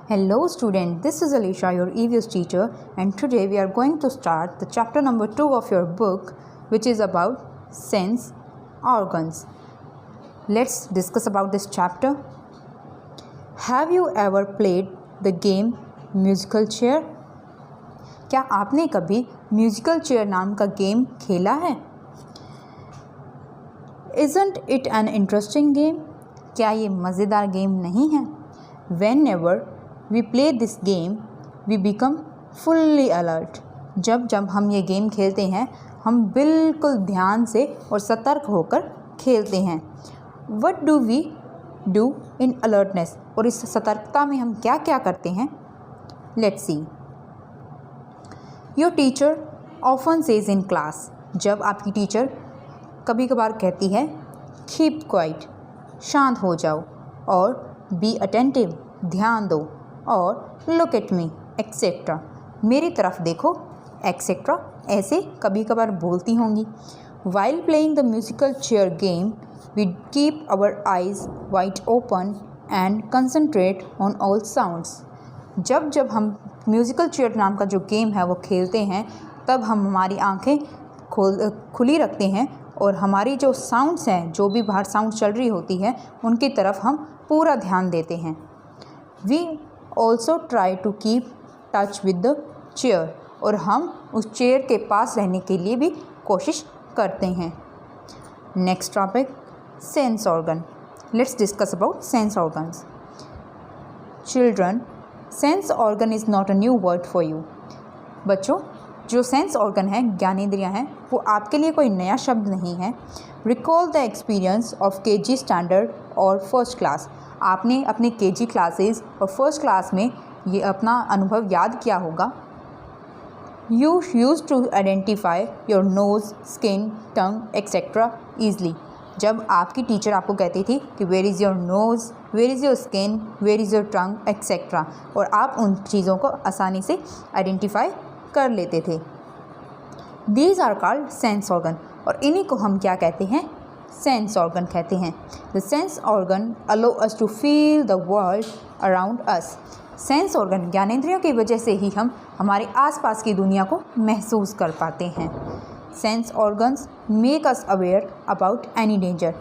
Hello student, this is Alisha, your EVS teacher, and today we are going to start the chapter number 2 of your book, which is about sense organs. Let's discuss about this chapter. Have you ever played the game musical chair? क्या आपने कभी musical chair नाम का game खेला है? Isn't it an interesting game? क्या ये मज़ेदार गेम नहीं है? Whenever we play this game, we become fully alert. जब हम ये गेम खेलते हैं हम बिल्कुल ध्यान से और सतर्क होकर खेलते हैं. What do we do in alertness? और इस सतर्कता में हम क्या क्या करते हैं? Let's see. Your teacher often says in class. जब आपकी टीचर कभी कभार कहती है Keep quiet, शांत हो जाओ, और Be attentive, ध्यान दो, और Look at me, etc. मेरी तरफ देखो, etc. ऐसे कभी कभार बोलती होंगी. While playing the musical chair game, we keep our eyes wide open and concentrate on all sounds. जब हम म्यूज़िकल चेयर नाम का जो गेम है वो खेलते हैं तब हम हमारी आंखें खुली रखते हैं और हमारी जो साउंड्स हैं, जो भी बाहर साउंड चल रही होती है, उनकी तरफ हम पूरा ध्यान देते हैं. We also try to keep touch with the chair, और हम उस चेयर के पास रहने के लिए भी कोशिश करते हैं. Next topic, sense organ. Let's discuss about sense organs. Children, sense organ is not a new word for you. बच्चों, जो सेंस ऑर्गन है, ज्ञानेंद्रियाँ हैं, वो आपके लिए कोई नया शब्द नहीं है. Recall the experience of KG standard और फर्स्ट क्लास. आपने अपने केजी क्लासेस और फर्स्ट क्लास में ये अपना अनुभव याद किया होगा. You use to identify your nose, skin, tongue etcetera easily. जब आपकी टीचर आपको कहती थी कि where is your nose, where is your skin, where is your tongue etcetera, और आप उन चीज़ों को आसानी से आइडेंटिफाई कर लेते थे. These are called sense organ, और इन्हीं को हम क्या कहते हैं? सेंस ऑर्गन कहते हैं. The sense organ allow us to feel the world around us. Sense organ, ज्ञानेंद्रियों की वजह से ही हम हमारे आसपास की दुनिया को महसूस कर पाते हैं. Sense organs make us aware about any danger.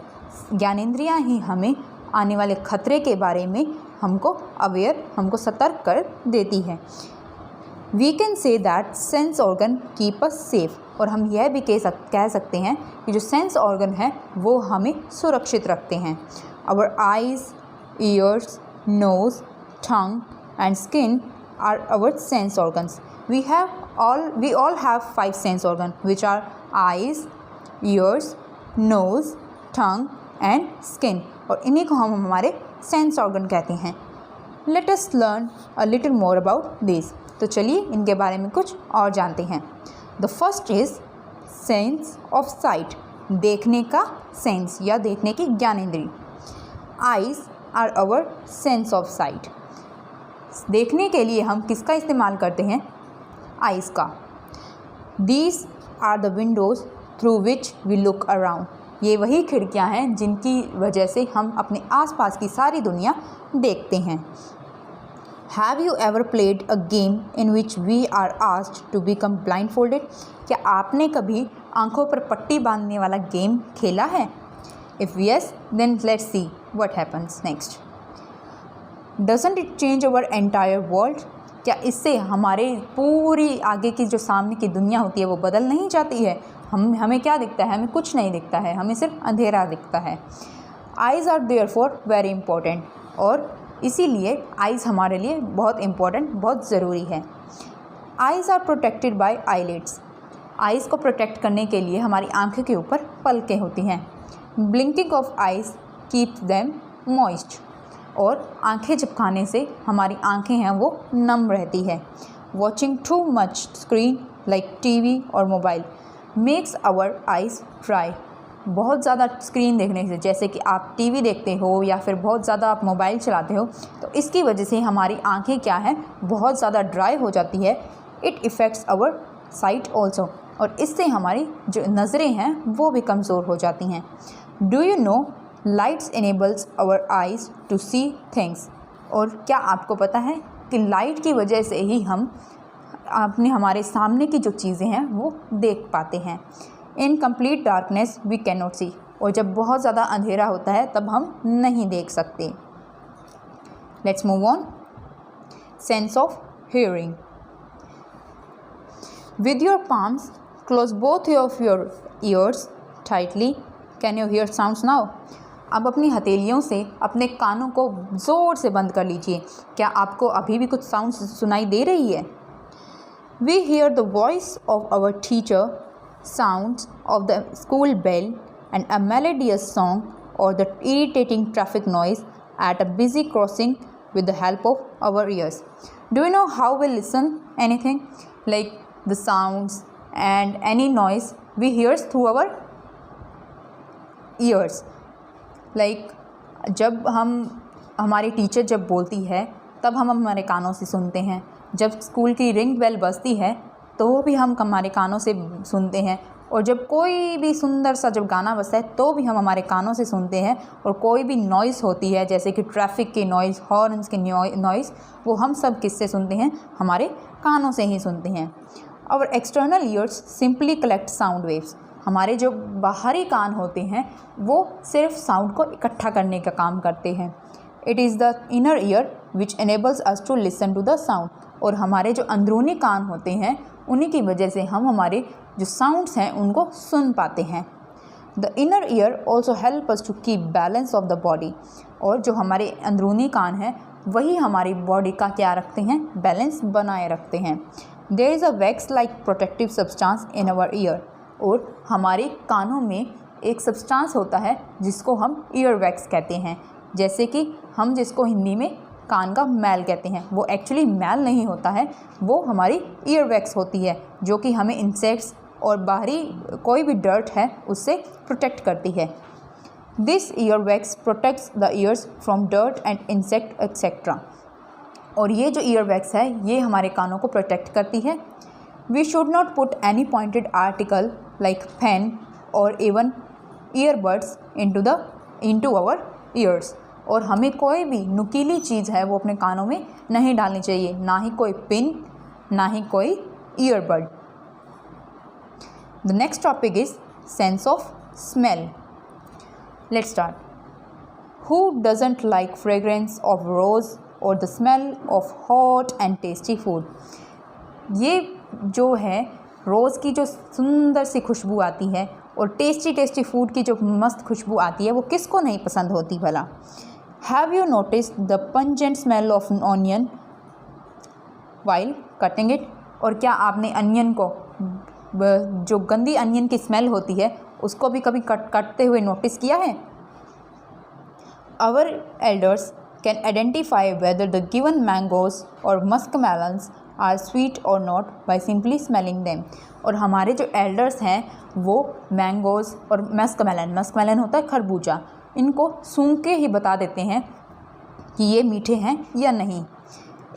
ज्ञानेंद्रियाँ ही हमें आने वाले खतरे के बारे में हमको सतर्क कर देती है. We can say that sense organ keep us safe. और हम यह भी कह सकते हैं कि जो सेंस ऑर्गन है वो हमें सुरक्षित रखते हैं. Our eyes, ears, nose, tongue and skin are our sense organs. We all have 5 sense organ, which are eyes, ears, nose, tongue and skin. और इन्हीं को हम हमारे सेंस ऑर्गन कहते हैं. Let us learn a little more about these. तो चलिए इनके बारे में कुछ और जानते हैं. The first is sense of sight. देखने का सेंस या देखने की ज्ञानेंद्रिय. Eyes are our sense of sight. देखने के लिए हम किसका इस्तेमाल करते हैं? आइज़ का. These are the windows through which we look around. ये वही खिड़कियाँ हैं जिनकी वजह से हम अपने आसपास की सारी दुनिया देखते हैं. Have you ever played a game in which we are asked to become blindfolded? क्या आपने कभी आंखों पर पट्टी बांधने वाला गेम खेला है? If yes, then let's see what happens next. Doesn't it change our entire world? क्या इससे हमारे पूरी आगे की जो सामने की दुनिया होती है वो बदल नहीं जाती है? हमें क्या दिखता है? हमें कुछ नहीं दिखता है, हमें सिर्फ अंधेरा दिखता है. Eyes are therefore very important. और इसीलिए आइज़ हमारे लिए बहुत इम्पॉर्टेंट, बहुत ज़रूरी है. Eyes are protected by eyelids. Eyes को प्रोटेक्ट करने के लिए हमारी आँखों के ऊपर पलकें होती हैं. Blinking of eyes keeps them moist. और आंखें झपकाने से हमारी आंखें हैं वो नम रहती है. Watching too much screen like TV और mobile makes our eyes dry. बहुत ज़्यादा स्क्रीन देखने से, जैसे कि आप टीवी देखते हो या फिर बहुत ज़्यादा आप मोबाइल चलाते हो, तो इसकी वजह से हमारी आंखें क्या हैं, बहुत ज़्यादा ड्राई हो जाती है. It affects our sight also. और इससे हमारी जो नज़रें हैं वो भी कमज़ोर हो जाती हैं. Do you know lights enables our eyes to see things. और क्या आपको पता है कि लाइट की वजह से ही हम हमारे सामने की जो चीज़ें हैं वो देख पाते हैं। In complete darkness we can not see, और जब बहुत ज़्यादा अंधेरा होता है तब हम नहीं देख सकते। Let's move on. Sense of hearing. With your palms close both of your ears tightly, can you here sounds now. अब अपनी हथेलियों से अपने कानों को ज़ोर से बंद कर लीजिए। क्या आपको अभी भी कुछ साउंड्स सुनाई दे रही है? We hear the voice of our teacher, sounds of the school bell and a melodious song, or the irritating traffic noise at a busy crossing with the help of our ears. Do you know how we listen anything? Like the sounds and any noise we hear through our ears. Like जब हमारी teacher जब बोलती है तब हम हमारे कानों से सुनते हैं। जब स्कूल की रिंग बेल बजती है तो वो भी हम हमारे कानों से सुनते हैं। और जब कोई भी सुंदर सा जब गाना बजता है तो भी हम हमारे कानों से सुनते हैं। और कोई भी नॉइज़ होती है जैसे कि ट्रैफिक की नॉइज़, हॉर्न्स की नॉइज़, वो हम सब किससे सुनते हैं? हमारे कानों से ही सुनते हैं। और external years simply collect sound waves. हमारे जो बाहरी कान होते हैं वो सिर्फ साउंड को इकट्ठा करने का काम करते हैं। It is the inner ear which enables us to listen to the sound. और हमारे जो अंदरूनी कान होते हैं उन्हीं की वजह से हम हमारे जो साउंड्स हैं उनको सुन पाते हैं। The inner ear also help us to keep balance of the body. और जो हमारे अंदरूनी कान हैं वही हमारी बॉडी का क्या रखते हैं? बैलेंस बनाए रखते हैं। There is a wax like protective substance in our ear. और हमारे कानों में एक सब्सटेंस होता है जिसको हम ईयर वैक्स कहते हैं। जैसे कि हम जिसको हिंदी में कान का मैल कहते हैं, वो एक्चुअली मैल नहीं होता है, वो हमारी ईयर वैक्स होती है जो कि हमें इंसेक्ट्स और बाहरी कोई भी डर्ट है उससे प्रोटेक्ट करती है। This ear wax protects the years from dirt and insect etcetera. और ये जो ईयर वैक्स है ये हमारे कानों को प्रोटेक्ट करती है। We should not put any pointed article like pen और even earbuds into our ears. और हमें कोई भी नुकीली चीज़ है वो अपने कानों में नहीं डालनी चाहिए, ना ही कोई पिन, ना ही कोई earbud. The next topic is sense of smell. Let's start. Who doesn't like fragrance of rose और the smell of hot and tasty food. ये जो है रोज़ की जो सुंदर सी खुशबू आती है और टेस्टी फूड की जो मस्त खुशबू आती है वो किसको नहीं पसंद होती भला। Have you noticed the pungent smell of onion while cutting it. और क्या आपने अनियन को, जो गंदी अनियन की स्मेल होती है उसको भी कभी काटते हुए नोटिस किया है? Our elders can identify whether the given mangoes और मस्कमेलन्स आर स्वीट और not by simply smelling them. और हमारे जो एल्डर्स हैं वो मैंगोज़ और मस्कमेलन होता है खरबूजा, इनको सूंघ के ही बता देते हैं कि ये मीठे हैं या नहीं।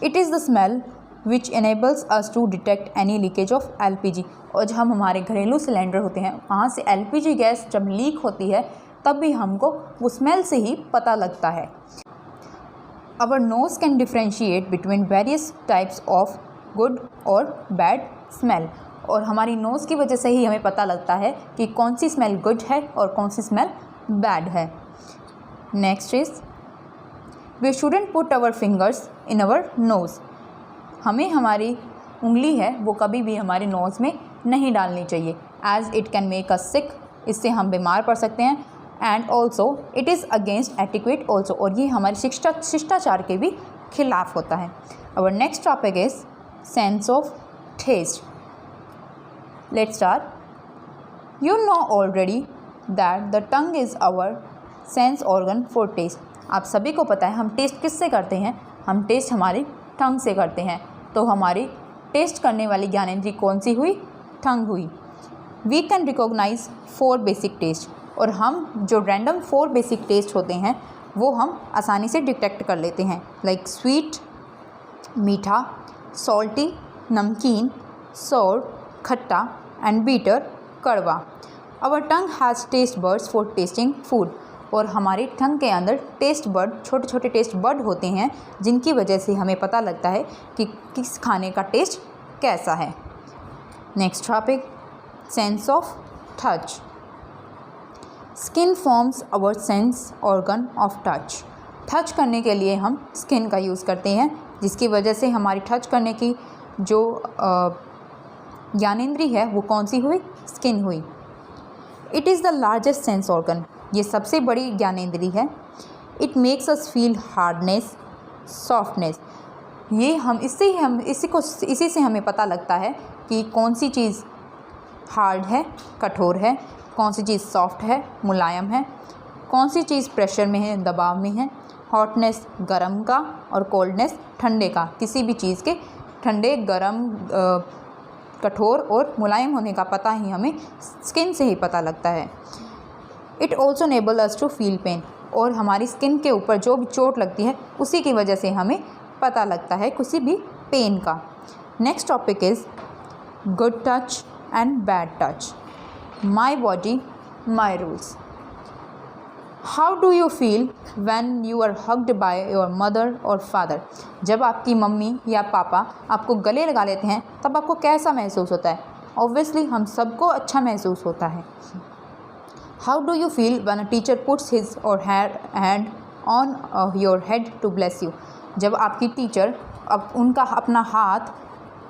It is the smell which enables us to detect any leakage of LPG। और जब हम हमारे घरेलू सिलेंडर होते हैं वहाँ से LPG गैस जब लीक होती है तब भी हमको वो स्मेल से ही पता लगता है। Our nose can differentiate between various types of good और बैड स्मेल। और हमारी नोज़ की वजह से ही हमें पता लगता है कि कौन सी स्मेल गुड है और कौन सी स्मेल बैड है। Next is we shouldn't put our fingers in our nose. हमें हमारी उंगली है वो कभी भी हमारे नोज़ में नहीं डालनी चाहिए, as it can make us sick. इससे हम बीमार पड़ सकते हैं। And also it is against etiquette also. और ये हमारे शिष्टाचार के भी खिलाफ होता है। Our next topic is sense of taste. Let's start. You know already that the tongue is our sense organ for taste. आप सभी को पता है हम टेस्ट किससे करते हैं? हम टेस्ट हमारी टंग से करते हैं। तो हमारी टेस्ट करने वाली ज्ञानेंद्रिय कौन सी हुई? टंग हुई। We can recognize 4 basic taste. और हम जो रैंडम 4 बेसिक टेस्ट होते हैं वो हम आसानी से डिटेक्ट कर लेते हैं, लाइक स्वीट मीठा, सॉल्टी नमकीन, सोर खट्टा एंड बीटर कड़वा। Our tongue has taste buds for tasting food. और हमारे टंग के अंदर टेस्ट बड, छोटे छोटे टेस्ट बड होते हैं, जिनकी वजह से हमें पता लगता है कि किस खाने का टेस्ट कैसा है। Next topic, sense of touch. Skin forms our sense organ of touch. Touch करने के लिए हम स्किन का यूज़ करते हैं, जिसकी वजह से हमारी टच करने की जो ज्ञानेंद्री है वो कौन सी हुई? स्किन हुई। It is the largest sense organ. ये सबसे बड़ी ज्ञानेंद्री है। It makes us feel hardness, softness. ये हम इसी से हमें पता लगता है कि कौन सी चीज़ हार्ड है, कठोर है, कौन सी चीज़ सॉफ्ट है, मुलायम है, कौन सी चीज़ प्रेशर में है, दबाव में है। हॉटनेस गर्म का और कोल्डनेस ठंडे का। किसी भी चीज़ के ठंडे, गर्म, कठोर और मुलायम होने का पता ही हमें स्किन से ही पता लगता है। It also enable us to feel pain. और हमारी स्किन के ऊपर जो भी चोट लगती है उसी की वजह से हमें पता लगता है किसी भी पेन का। Next topic is good touch and bad touch. My body my rules. How do you feel when you are hugged by your mother और फादर। जब आपकी मम्मी या पापा आपको गले लगा लेते हैं तब आपको कैसा महसूस होता है? ऑब्वियसली हम सबको अच्छा महसूस होता है। How do you feel when a teacher puts his or hand on your head to bless you. जब आपकी टीचर उनका अपना हाथ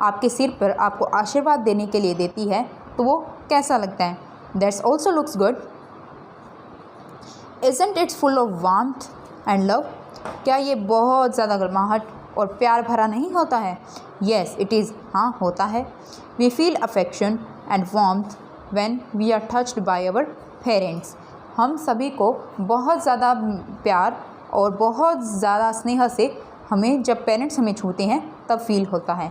आपके सिर पर आपको आशीर्वाद देने के लिए देती है तो वो कैसा लगता है? That's also looks good. Isn't it full of warmth and love? क्या ये बहुत ज़्यादा गर्माहट और प्यार भरा नहीं होता है? Yes, it is. हाँ, होता है। We feel affection and warmth when we are touched by our parents. हम सभी को बहुत ज़्यादा प्यार और बहुत ज़्यादा स्नेह से हमें जब पेरेंट्स हमें छूते हैं तब फील होता है।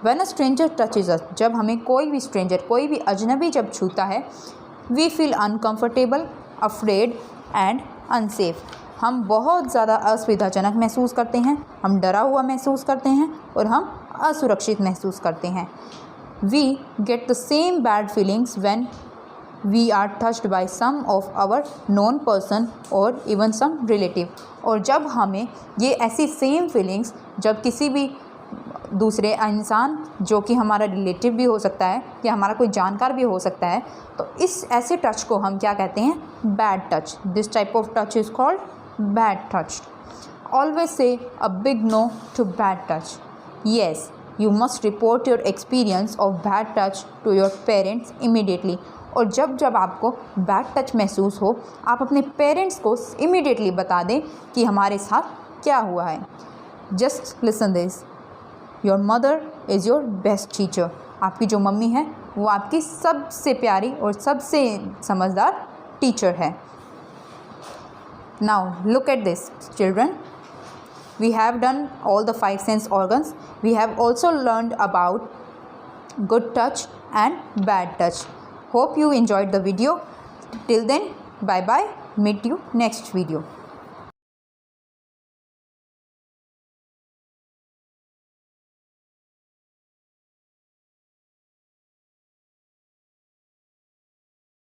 When a stranger touches us, जब हमें कोई भी स्ट्रेंजर, कोई भी अजनबी जब छूता है, we feel uncomfortable, afraid and unsafe. हम बहुत ज़्यादा असुविधाजनक महसूस करते हैं, हम डरा हुआ महसूस करते हैं और हम असुरक्षित महसूस करते हैं। We get the same bad feelings when we are touched by some of our known person और इवन सम रिलेटिव। और जब हमें ये ऐसी सेम फीलिंग्स जब किसी भी दूसरे इंसान, जो कि हमारा रिलेटिव भी हो सकता है या हमारा कोई जानकार भी हो सकता है, तो इस ऐसे टच को हम क्या कहते हैं? Bad touch. This type of touch is called bad touch. Always say a big no to bad touch. Yes, you must report your experience of bad touch to your parents immediately. और जब आपको bad touch महसूस हो, आप अपने parents को immediately बता दें कि हमारे साथ क्या हुआ है। Just listen this, your mother is your best teacher. आपकी जो मम्मी है वो आपकी सबसे प्यारी और सबसे समझदार टीचर है। Now look at this children, we have done all the 5 sense organs. We have also learned about good touch and bad touch. Hope you enjoyed the video. Till then, bye bye. Meet you next video.